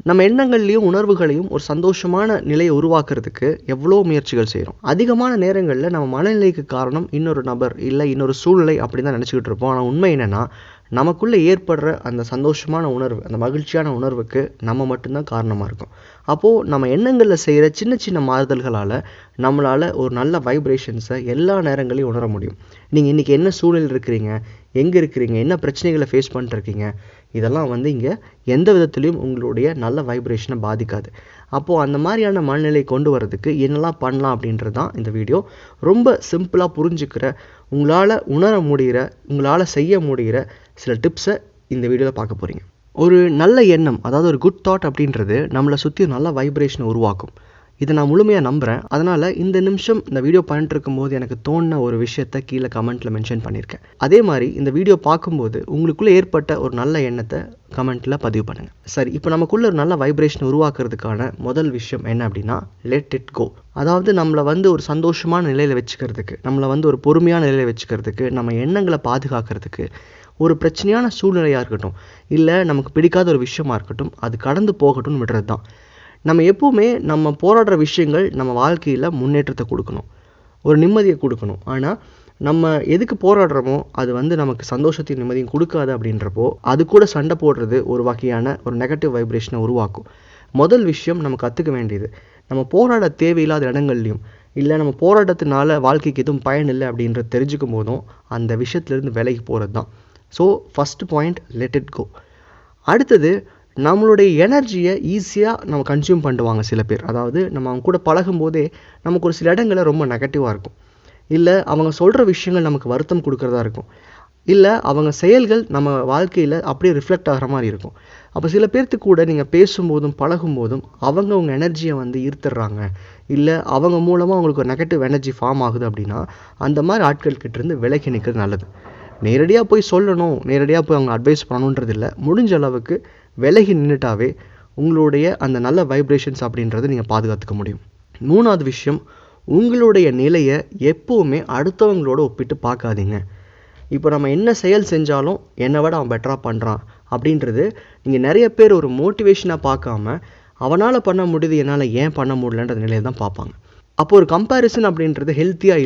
நம்ம எண்ணங்கள்லையும் உணர்வுகளையும் ஒரு சந்தோஷமான நிலையை உருவாக்குறதுக்கு எவ்வளோ முயற்சிகள் செய்கிறோம். அதிகமான நேரங்களில் நம்ம மனநிலைக்கு காரணம் இன்னொரு நபர் இல்லை இன்னொரு சூழ்நிலை அப்படி தான் நினச்சிக்கிட்டு இருப்போம். ஆனால் உண்மை என்னென்னா, நமக்குள்ளே ஏற்படுற அந்த சந்தோஷமான உணர்வு, அந்த மகிழ்ச்சியான உணர்வுக்கு நம்ம மட்டும்தான் காரணமாக இருக்கும். அப்போது நம்ம எண்ணங்களில் செய்கிற சின்ன சின்ன மாறுதல்களால் நம்மளால் ஒரு நல்ல வைப்ரேஷன்ஸை எல்லா நேரங்களையும் உணர முடியும். நீங்கள் இன்றைக்கி என்ன சூழலில் இருக்கிறீங்க, எங்கே இருக்கிறீங்க, என்ன பிரச்சனைகளை ஃபேஸ் பண்ணிட்டுருக்கீங்க, இதெல்லாம் இங்கே எந்த விதத்துலையும் உங்களுடைய நல்ல வைப்ரேஷனை பாதிக்காது. அப்போது அந்த மாதிரியான மனநிலை கொண்டு வரதுக்கு என்னெல்லாம் பண்ணலாம் அப்படின்றது தான் இந்த வீடியோ. ரொம்ப சிம்பிளாக புரிஞ்சுக்கிற, உங்களால் உணர முடிகிற, உங்களால் செய்ய முடிகிற சில டிப்ஸை இந்த வீடியோவில் பார்க்க போகிறீங்க. ஒரு நல்ல எண்ணம், அதாவது ஒரு குட் தாட் அப்படின்றது நம்மளை சுற்றி நல்ல வைப்ரேஷனை உருவாக்கும். இதை நான் முழுமையாக நம்புகிறேன். அதனால் இந்த நிமிஷம் இந்த வீடியோ பண்ணிட்டு இருக்கும்போது எனக்கு தோணின ஒரு விஷயத்தை கீழே கமெண்ட்டில் மென்ஷன் பண்ணியிருக்கேன். அதே மாதிரி இந்த வீடியோ பார்க்கும்போது உங்களுக்குள்ளே ஏற்பட்ட ஒரு நல்ல எண்ணத்தை கமெண்ட்டில் பதிவு பண்ணுங்கள். சரி, இப்போ நமக்குள்ளே ஒரு நல்ல வைப்ரேஷன் உருவாக்குறதுக்கான முதல் விஷயம் என்ன அப்படின்னா, லெட் இட் கோ. அதாவது நம்மளை ஒரு சந்தோஷமான நிலையில் வச்சுக்கிறதுக்கு, நம்மளை ஒரு பொறுமையான நிலையில் வச்சுக்கிறதுக்கு, நம்ம எண்ணங்களை பாதுகாக்கிறதுக்கு, ஒரு பிரச்சனையான சூழ்நிலையாக இருக்கட்டும், இல்லை நமக்கு பிடிக்காத ஒரு விஷயமா இருக்கட்டும், அது கடந்து போகட்டும்னு விடுறது தான். நம்ம எப்போவுமே நம்ம போராடுற விஷயங்கள் நம்ம வாழ்க்கையில் முன்னேற்றத்தை கொடுக்கணும், ஒரு நிம்மதியை கொடுக்கணும். ஆனால் நம்ம எதுக்கு போராடுறோமோ அது நமக்கு சந்தோஷத்தையும் நிம்மதியும் கொடுக்காது. அப்படின்றப்போ அது கூட சண்டை போடுறது ஒரு வகையான ஒரு நெகட்டிவ் வைப்ரேஷனை உருவாக்கும். முதல் விஷயம் நம்ம கற்றுக்க வேண்டியது, நம்ம போராட தேவையில்லாத இடங்கள்லையும், இல்லை நம்ம போராட்டத்தினால வாழ்க்கைக்கு எதுவும் பயன் இல்லை அப்படின்றத தெரிஞ்சுக்கும் போதும் அந்த விஷயத்துலேருந்து விலகி போகிறது தான். So first point, let it go. அடுத்தது, நம்மளுடைய எனர்ஜியை ஈஸியாக நம்ம கன்சியூம் பண்ணுவாங்க சில பேர். அதாவது நம்ம அவங்க கூட பழகும்போதே நமக்கு ஒரு சில இடங்களில் ரொம்ப நெகட்டிவாக இருக்கும், இல்லை அவங்க சொல்கிற விஷயங்கள் நமக்கு வருத்தம் கொடுக்குறதா இருக்கும், இல்லை அவங்க செயல்கள் நம்ம வாழ்க்கையில் அப்படியே ரிஃப்ளெக்ட் ஆகிற மாதிரி இருக்கும். அப்போ சில பேர்த்துக்கு கூட நீங்கள் பேசும்போதும் பழகும்போதும் அவங்க எனர்ஜியை ஈர்த்துடுறாங்க, இல்லை அவங்க மூலமாக அவங்களுக்கு ஒரு நெகட்டிவ் எனர்ஜி ஃபார்ம் ஆகுது அப்படின்னா அந்த மாதிரி ஆட்கள்கிட்டேருந்து விலகி நிற்கிறது நல்லது. நேரடியாக போய் சொல்லணும், நேரடியாக போய் அவங்க அட்வைஸ் பண்ணணுன்றது இல்லை. முடிஞ்ச அளவுக்கு விலகி நின்றுட்டாவே உங்களுடைய அந்த நல்ல வைப்ரேஷன்ஸ் அப்படின்றத நீங்கள் பாதுகாத்துக்க முடியும். மூணாவது விஷயம், உங்களுடைய நிலையை எப்போவுமே அடுத்தவங்களோட ஒப்பிட்டு பார்க்காதீங்க. இப்போ நம்ம என்ன செயல் செஞ்சாலும் என்னை விட அவன் பெட்டராக பண்ணுறான் அப்படின்றது நீங்கள் நிறைய பேர் ஒரு மோட்டிவேஷனாக பார்க்காம அவனால் பண்ண முடியுது என்னால் ஏன் பண்ண முடியலன்ற நிலையை தான் பார்ப்பாங்க. அப்போ ஒரு கம்பேரிசன் அப்படின்றது ஹெல்த்தியாக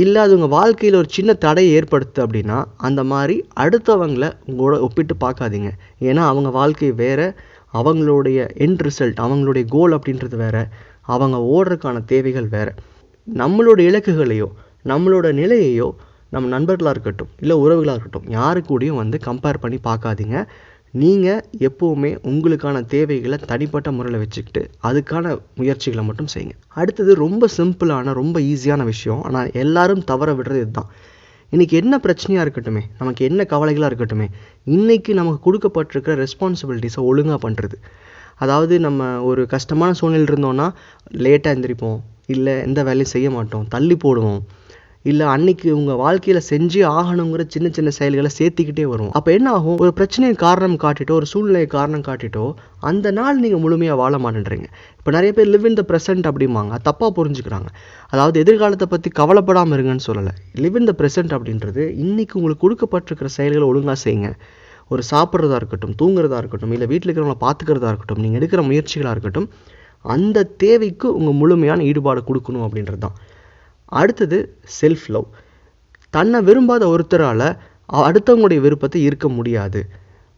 இல்லை அது உங்கள் வாழ்க்கையில் ஒரு சின்ன தடையை ஏற்படுத்து அப்படின்னா அந்த மாதிரி அடுத்தவங்களை உங்களோட ஒப்பிட்டு பார்க்காதீங்க. ஏன்னா அவங்க வாழ்க்கை வேறு, அவங்களுடைய எண்ட் ரிசல்ட், அவங்களுடைய கோல் அப்படின்றது வேறு, அவங்க ஓடுறதுக்கான தேவைகள் வேறு. நம்மளோட இலக்குகளையோ நம்மளோட நிலையையோ நம்ம நண்பர்களாக இருக்கட்டும் இல்லை உறவுகளாக இருக்கட்டும் யாரு கூடயும் கம்பேர் பண்ணி பார்க்காதீங்க. நீங்கள் எப்போவுமே உங்களுக்கான தேவைகளை தனிப்பட்ட முறையில் வச்சுக்கிட்டு அதுக்கான முயற்சிகளை மட்டும் செய்யுங்க. அடுத்தது ரொம்ப சிம்பிளான ரொம்ப ஈஸியான விஷயம், ஆனால் எல்லாரும் தவற விடுறது இதுதான். இன்றைக்கி என்ன பிரச்சனையாக இருக்கட்டுமே, நமக்கு என்ன கவலைகளாக இருக்கட்டுமே, இன்றைக்கி நமக்கு கொடுக்கப்பட்டிருக்கிற ரெஸ்பான்சிபிலிட்டிஸை ஒழுங்காக பண்ணுறது. அதாவது நம்ம ஒரு கஷ்டமான சூழ்நிலை இருந்தோன்னா லேட்டாக எழுந்திரிப்போம், இல்லை எந்த வேலையும் செய்ய மாட்டோம், தள்ளி போடுவோம், இல்லை அன்னைக்கு உங்கள் வாழ்க்கையில் செஞ்சே ஆகணுங்கிற சின்ன சின்ன செயல்களை சேர்த்திக்கிட்டே வரும். அப்போ என்ன ஆகும், ஒரு பிரச்சனையை காரணம் காட்டிட்டோ ஒரு சூழ்நிலையை காரணம் காட்டிட்டோ அந்த நாள் நீங்கள் முழுமையாக வாழ மாட்டேன்றீங்க. இப்போ நிறைய பேர் லிவ் இன் த ப்ரெசென்ட் அப்படிம்பாங்க, அது தப்பாக புரிஞ்சுக்கிறாங்க. அதாவது எதிர்காலத்தை பற்றி கவலைப்படாமல் இருங்கன்னு சொல்லலை. லிவ் இன் த ப்ரெசென்ட் அப்படின்றது இன்றைக்கி உங்களுக்கு கொடுக்கப்பட்டிருக்கிற செயல்களை ஒழுங்காக செய்யுங்க. ஒரு சாப்பிட்றதா இருக்கட்டும், தூங்குறதா இருக்கட்டும், இல்லை வீட்டில் இருக்கிறவங்களை பார்த்துக்கிறதா இருக்கட்டும், நீங்கள் எடுக்கிற முயற்சிகளாக இருக்கட்டும், அந்த தேவைக்கு உங்கள் முழுமையான ஈடுபாடு கொடுக்கணும் அப்படின்றது தான். அடுத்தது செல்ஃப் லவ். தன்னை விரும்பாத ஒருத்தரால் அடுத்தவங்களுடைய விருப்பத்தை ஈர்க்க முடியாது.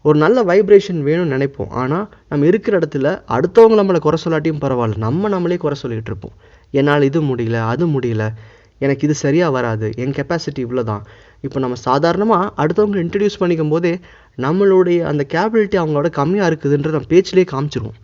ஒரு நல்ல வைப்ரேஷன் வேணும்னு நினைப்போம், ஆனால் நம்ம இருக்கிற இடத்துல அடுத்தவங்க நம்மளை குறை சொல்லாட்டியும் பரவாயில்ல, நம்மளே குறை சொல்லிகிட்டு இருப்போம். என்னால் இது முடியல, அது முடியல, எனக்கு இது சரியாக வராது, என் கெப்பாசிட்டி இவ்வளோ தான். இப்போ நம்ம சாதாரணமாக அடுத்தவங்களை இன்ட்ரடியூஸ் பண்ணிக்கும் போதே நம்மளுடைய அந்த கேப்பபிலிட்டி அவங்களோட கம்மியாக இருக்குதுன்ற நம்ம பேச்சிலே காமிச்சிருவோம்.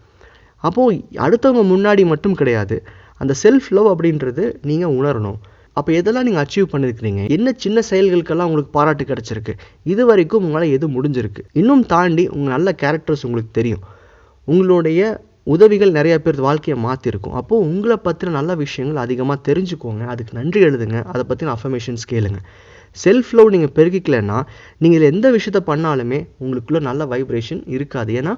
அப்போது அடுத்தவங்க முன்னாடி மட்டும் கிடையாது, அந்த செல்ஃப் லவ் அப்படின்றது நீங்கள் உணரணும். அப்போ எதெல்லாம் நீங்கள் அச்சீவ் பண்ணியிருக்கிறீங்க, என்ன சின்ன செயல்களுக்கெல்லாம் உங்களுக்கு பாராட்டு கிடச்சிருக்கு, இது வரைக்கும் உங்களால் எது முடிஞ்சிருக்கு, இன்னும் தாண்டி உங்கள் நல்ல கேரக்டர்ஸ் உங்களுக்கு தெரியும், உங்களுடைய உதவிகள் நிறைய பேர் வாழ்க்கையை மாற்றிருக்கும். அப்போது உங்களை பற்றின நல்ல விஷயங்கள் அதிகமாக தெரிஞ்சுக்கோங்க, அதுக்கு நன்றி எழுதுங்க, அதை பற்றின அஃபர்மேஷன்ஸ் கேளுங்க. செல்ஃப் லவ் நீங்கள் பெருகிக்கலைன்னா நீங்கள் எந்த விஷயத்த பண்ணாலுமே உங்களுக்குள்ளே நல்ல வைப்ரேஷன் இருக்காது. ஏன்னா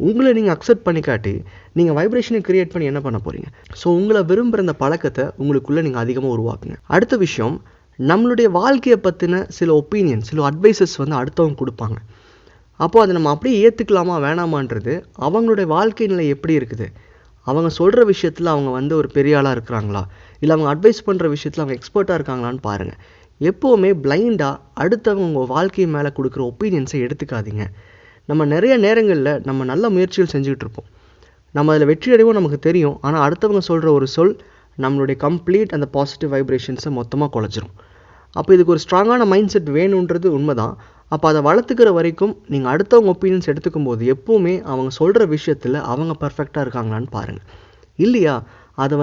உங்களை நீங்கள் அக்செப்ட் பண்ணிக்காட்டி நீங்கள் வைப்ரேஷனை கிரியேட் பண்ணி என்ன பண்ண போகிறீங்க? ஸோ உங்களை விரும்புகிற அந்த பழக்கத்தை உங்களுக்குள்ளே நீங்கள் அதிகமாக உருவாக்குங்க. அடுத்த விஷயம், நம்மளுடைய வாழ்க்கையை பற்றின சில ஒப்பீனியன், சில அட்வைசஸ் அடுத்தவங்க கொடுப்பாங்க. அப்போது அதை நம்ம அப்படியே ஏற்றுக்கலாமா வேணாமான்றது அவங்களுடைய வாழ்க்கை நிலை எப்படி இருக்குது, அவங்க சொல்கிற விஷயத்தில் அவங்க ஒரு பெரிய ஆளாக இருக்கிறாங்களா, இல்லை அவங்க அட்வைஸ் பண்ணுற விஷயத்தில் அவங்க எக்ஸ்பர்ட்டாக இருக்காங்களான்னு பாருங்கள். எப்போவுமே பிளைண்டாக அடுத்தவங்க உங்கள் வாழ்க்கை மேலே கொடுக்குற ஒப்பீனியன்ஸை எடுத்துக்காதீங்க. நம்ம நிறைய நேரங்களில் நம்ம நல்ல முயற்சிகள் செஞ்சுக்கிட்டு இருப்போம், நம்ம அதில் வெற்றி அடைவோம் நமக்கு தெரியும். ஆனால் அடுத்தவங்க சொல்கிற ஒரு சொல் நம்மளுடைய கம்ப்ளீட் அந்த பாசிட்டிவ் வைப்ரேஷன்ஸை மொத்தமாக குலைச்சிரும். அப்போ இதுக்கு ஒரு ஸ்ட்ராங்கான மைண்ட் செட் வேணுன்றது உண்மைதான். அப்போ அதை வளர்த்துக்கிற வரைக்கும் நீங்கள் அடுத்தவங்க ஒப்பீனியன்ஸ் எடுத்துக்கும் போது எப்போவுமே அவங்க சொல்கிற விஷயத்தில் அவங்க பர்ஃபெக்டாக இருக்காங்களான்னு பாருங்கள். இல்லையா அதை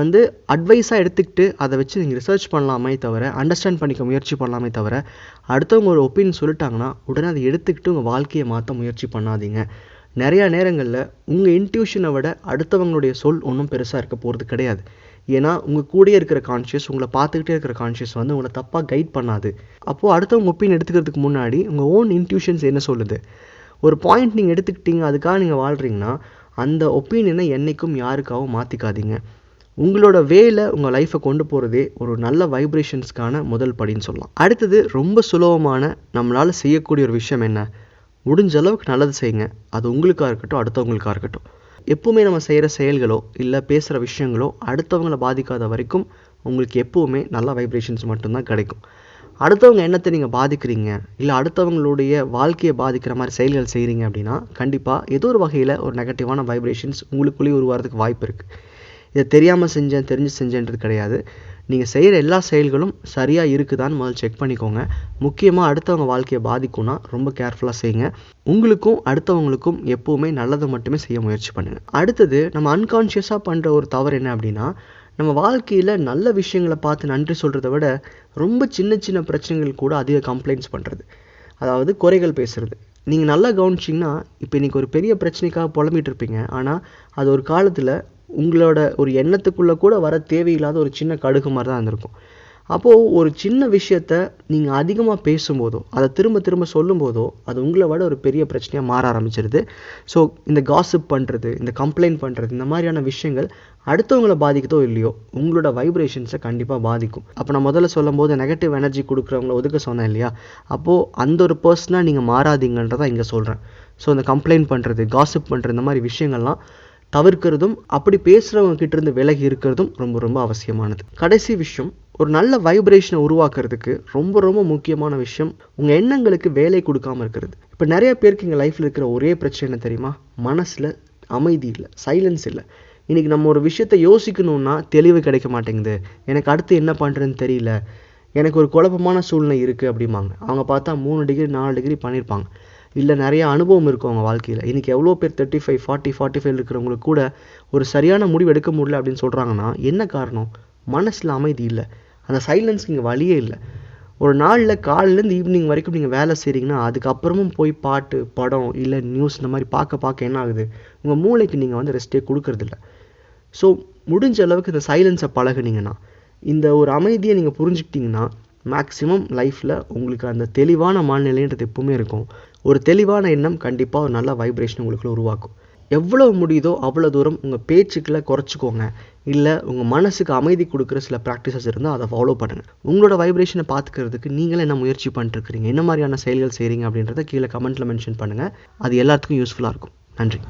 அட்வைஸாக எடுத்துக்கிட்டு அதை வச்சு நீங்கள் ரிசர்ச் பண்ணலாமே தவிர, அண்டர்ஸ்டாண்ட் பண்ணிக்க முயற்சி பண்ணலாமே தவிர, அடுத்தவங்க ஒரு ஒப்பீனியன் சொல்லிட்டாங்கன்னா உடனே அதை எடுத்துக்கிட்டு உங்கள் வாழ்க்கையை மாற்ற முயற்சி பண்ணாதீங்க. நிறையா நேரங்களில் உங்கள் இன்ட்யூஷனை விட அடுத்தவங்களுடைய சொல் ஒன்றும் பெருசாக இருக்க போகிறது கிடையாது. ஏன்னா உங்கள் கூடயே இருக்கிற கான்ஷியஸ், உங்களை பார்த்துக்கிட்டே இருக்கிற கான்ஷியஸ் உங்களை தப்பாக கைட் பண்ணாது. அப்போது அடுத்தவங்க ஒப்பீனியன் எடுத்துக்கிறதுக்கு முன்னாடி உங்கள் ஓன் இன்ட்யூஷன்ஸ் என்ன சொல்லுது, ஒரு பாயிண்ட் நீங்கள் எடுத்துக்கிட்டீங்க, அதுக்காக நீங்கள் வாழ்கிறீங்கன்னா அந்த ஒப்பீனியனை என்றைக்கும் யாருக்காகவும் மாற்றிக்காதீங்க. உங்களோட வேலை உங்கள் லைஃப்பை கொண்டு போகிறதே ஒரு நல்ல வைப்ரேஷன்ஸ்க்கான முதல் படின்னு சொல்லலாம். அடுத்தது ரொம்ப சுலபமான நம்மளால் செய்யக்கூடிய ஒரு விஷயம் என்ன, முடிஞ்ச அளவுக்கு நல்லது செய்யுங்க. அது உங்களுக்காக இருக்கட்டும், அடுத்தவங்களுக்காக இருக்கட்டும். எப்போவுமே நம்ம செய்கிற செயல்களோ இல்லை பேசுகிற விஷயங்களோ அடுத்தவங்களை பாதிக்காத வரைக்கும் உங்களுக்கு எப்போவுமே நல்ல வைப்ரேஷன்ஸ் மட்டும்தான் கிடைக்கும். அடுத்தவங்க எண்ணத்தை நீங்கள் பாதிக்கிறீங்க, இல்லை அடுத்தவங்களுடைய வாழ்க்கையை பாதிக்கிற மாதிரி செயல்கள் செய்கிறீங்க அப்படின்னா கண்டிப்பாக ஏதோ ஒரு வகையில் ஒரு நெகட்டிவான வைப்ரேஷன்ஸ் உங்களுக்குள்ளேயே உருவாகிறதுக்கு வாய்ப்பு இருக்குது. இதை தெரியாமல் செஞ்சேன் தெரிஞ்சு செஞ்சேன்றது கிடையாது. நீங்கள் செய்கிற எல்லா செயல்களும் சரியாக இருக்குதான்னு முதல்ல செக் பண்ணிக்கோங்க. முக்கியமாக அடுத்தவங்க வாழ்க்கையை பாதிக்கும்னா ரொம்ப கேர்ஃபுல்லாக செய்யுங்க. உங்களுக்கும் அடுத்தவங்களுக்கும் எப்போவுமே நல்லதை மட்டுமே செய்ய முயற்சி பண்ணுங்கள். அடுத்தது நம்ம அன்கான்ஷியஸாக பண்ணுற ஒரு தவறு என்ன அப்படின்னா, நம்ம வாழ்க்கையில் நல்ல விஷயங்களை பார்த்து நன்றி சொல்கிறத விட ரொம்ப சின்ன சின்ன பிரச்சனைகள் கூட அதிக கம்ப்ளைண்ட்ஸ் பண்ணுறது, அதாவது குறைகள் பேசுகிறது. நீங்கள் நல்லா கவனிச்சிங்கன்னா இப்போ இன்றைக்கி ஒரு பெரிய பிரச்சனைக்காக புலம்பிகிட்டு இருப்பீங்க, ஆனால் அது ஒரு காலத்தில் உங்களோட ஒரு எண்ணத்துக்குள்ளே கூட வர தேவையில்லாத ஒரு சின்ன கடுகு மாதிரி தான் இருந்திருக்கும். அப்போது ஒரு சின்ன விஷயத்த நீங்கள் அதிகமாக பேசும்போதோ அதை திரும்ப திரும்ப சொல்லும்போதோ அது உங்களை விட ஒரு பெரிய பிரச்சனையாக மாற ஆரம்பிச்சிருது. ஸோ இந்த காசிப் பண்ணுறது, இந்த கம்ப்ளைண்ட் பண்ணுறது, இந்த மாதிரியான விஷயங்கள் அடுத்தவங்களை பாதிக்கதோ இல்லையோ உங்களோட வைப்ரேஷன்ஸை கண்டிப்பாக பாதிக்கும். அப்போ நான் முதல்ல சொல்லும் போது நெகட்டிவ் எனர்ஜி கொடுக்குறவங்கள ஒதுக்க சொன்னேன் இல்லையா, அப்போது அந்த ஒரு பர்சனாக நீங்கள் மாறாதீங்கன்றதான் இங்கே சொல்கிறேன். ஸோ இந்த கம்ப்ளைண்ட் பண்ணுறது, காசிப் பண்ணுறது, இந்த மாதிரி விஷயங்கள்லாம் தவிர்க்கிறதும் அப்படி பேசுகிறவங்க கிட்ட இருந்து விலகி இருக்கிறதும் ரொம்ப ரொம்ப அவசியமானது. கடைசி விஷயம், ஒரு நல்ல வைப்ரேஷனை உருவாக்குறதுக்கு ரொம்ப ரொம்ப முக்கியமான விஷயம் உங்கள் எண்ணங்களுக்கு வேலை கொடுக்காம இருக்கிறது. இப்போ நிறைய பேருக்கு எங்கள் லைஃப்பில் இருக்கிற ஒரே பிரச்சனை என்ன தெரியுமா, மனசில் அமைதி இல்லை, சைலன்ஸ் இல்லை. இன்றைக்கி நம்ம ஒரு விஷயத்தை யோசிக்கணுன்னா தெளிவு கிடைக்க மாட்டேங்குது, எனக்கு அடுத்து என்ன பண்ணுறதுன்னு தெரியல, எனக்கு ஒரு குழப்பமான சூழ்நிலை இருக்குது அப்படிம்பாங்க. அவங்க பார்த்தா 3 டிகிரி 4 டிகிரி பண்ணியிருப்பாங்க, இல்லை நிறைய அனுபவம் இருக்கும் அவங்க வாழ்க்கையில். இன்றைக்கி எவ்வளோ பேர் 35, 40, 45 இருக்கிறவங்களுக்கு கூட ஒரு சரியான முடிவு எடுக்க முடியல அப்படின்னு சொல்கிறாங்கன்னா என்ன காரணம், மனசில் அமைதி இல்லை, அந்த சைலன்ஸ்க்கு இங்கே வழியே இல்லை. ஒரு நாளில் காலையிலேருந்து ஈவினிங் வரைக்கும் நீங்கள் வேலை செய்கிறீங்கன்னா அதுக்கப்புறமும் போய் பாட்டு, படம், இல்லை நியூஸ் இந்த மாதிரி பார்க்க என்ன ஆகுது, உங்கள் மூளைக்கு நீங்கள் ரெஸ்ட்டே கொடுக்கறதில்ல. ஸோ முடிஞ்ச அளவுக்கு இந்த சைலன்ஸை பழகுனீங்கன்னா, இந்த ஒரு அமைதியை நீங்கள் புரிஞ்சுக்கிட்டிங்கன்னா மேக்ஸிமம் லைஃப்பில் உங்களுக்கு அந்த தெளிவான மனநிலைன்றது எப்பவுமே இருக்கும். ஒரு தெளிவான எண்ணம் கண்டிப்பாக ஒரு நல்ல வைப்ரேஷன் உங்களுக்குள்ள உருவாக்கும். எவ்வளோ முடியுதோ அவ்வளோ தூரம் உங்கள் பேச்சுக்களை குறைச்சிக்கோங்க, இல்லை உங்கள் மனசுக்கு அமைதி கொடுக்குற சில ப்ராக்டிசஸ் இருந்தால் அதை ஃபாலோ பண்ணுங்கள். உங்களோட வைப்ரேஷனை பார்த்துக்கிறதுக்கு நீங்களே என்ன முயற்சி பண்ணிட்டுருக்கிறீங்க, என்ன மாதிரியான செயல்கள் செய்கிறீங்க அப்படின்றத கீழே கமெண்ட்டில் மென்ஷன் பண்ணுங்கள். அது எல்லாத்துக்கும் யூஸ்ஃபுல்லாக இருக்கும். நன்றி.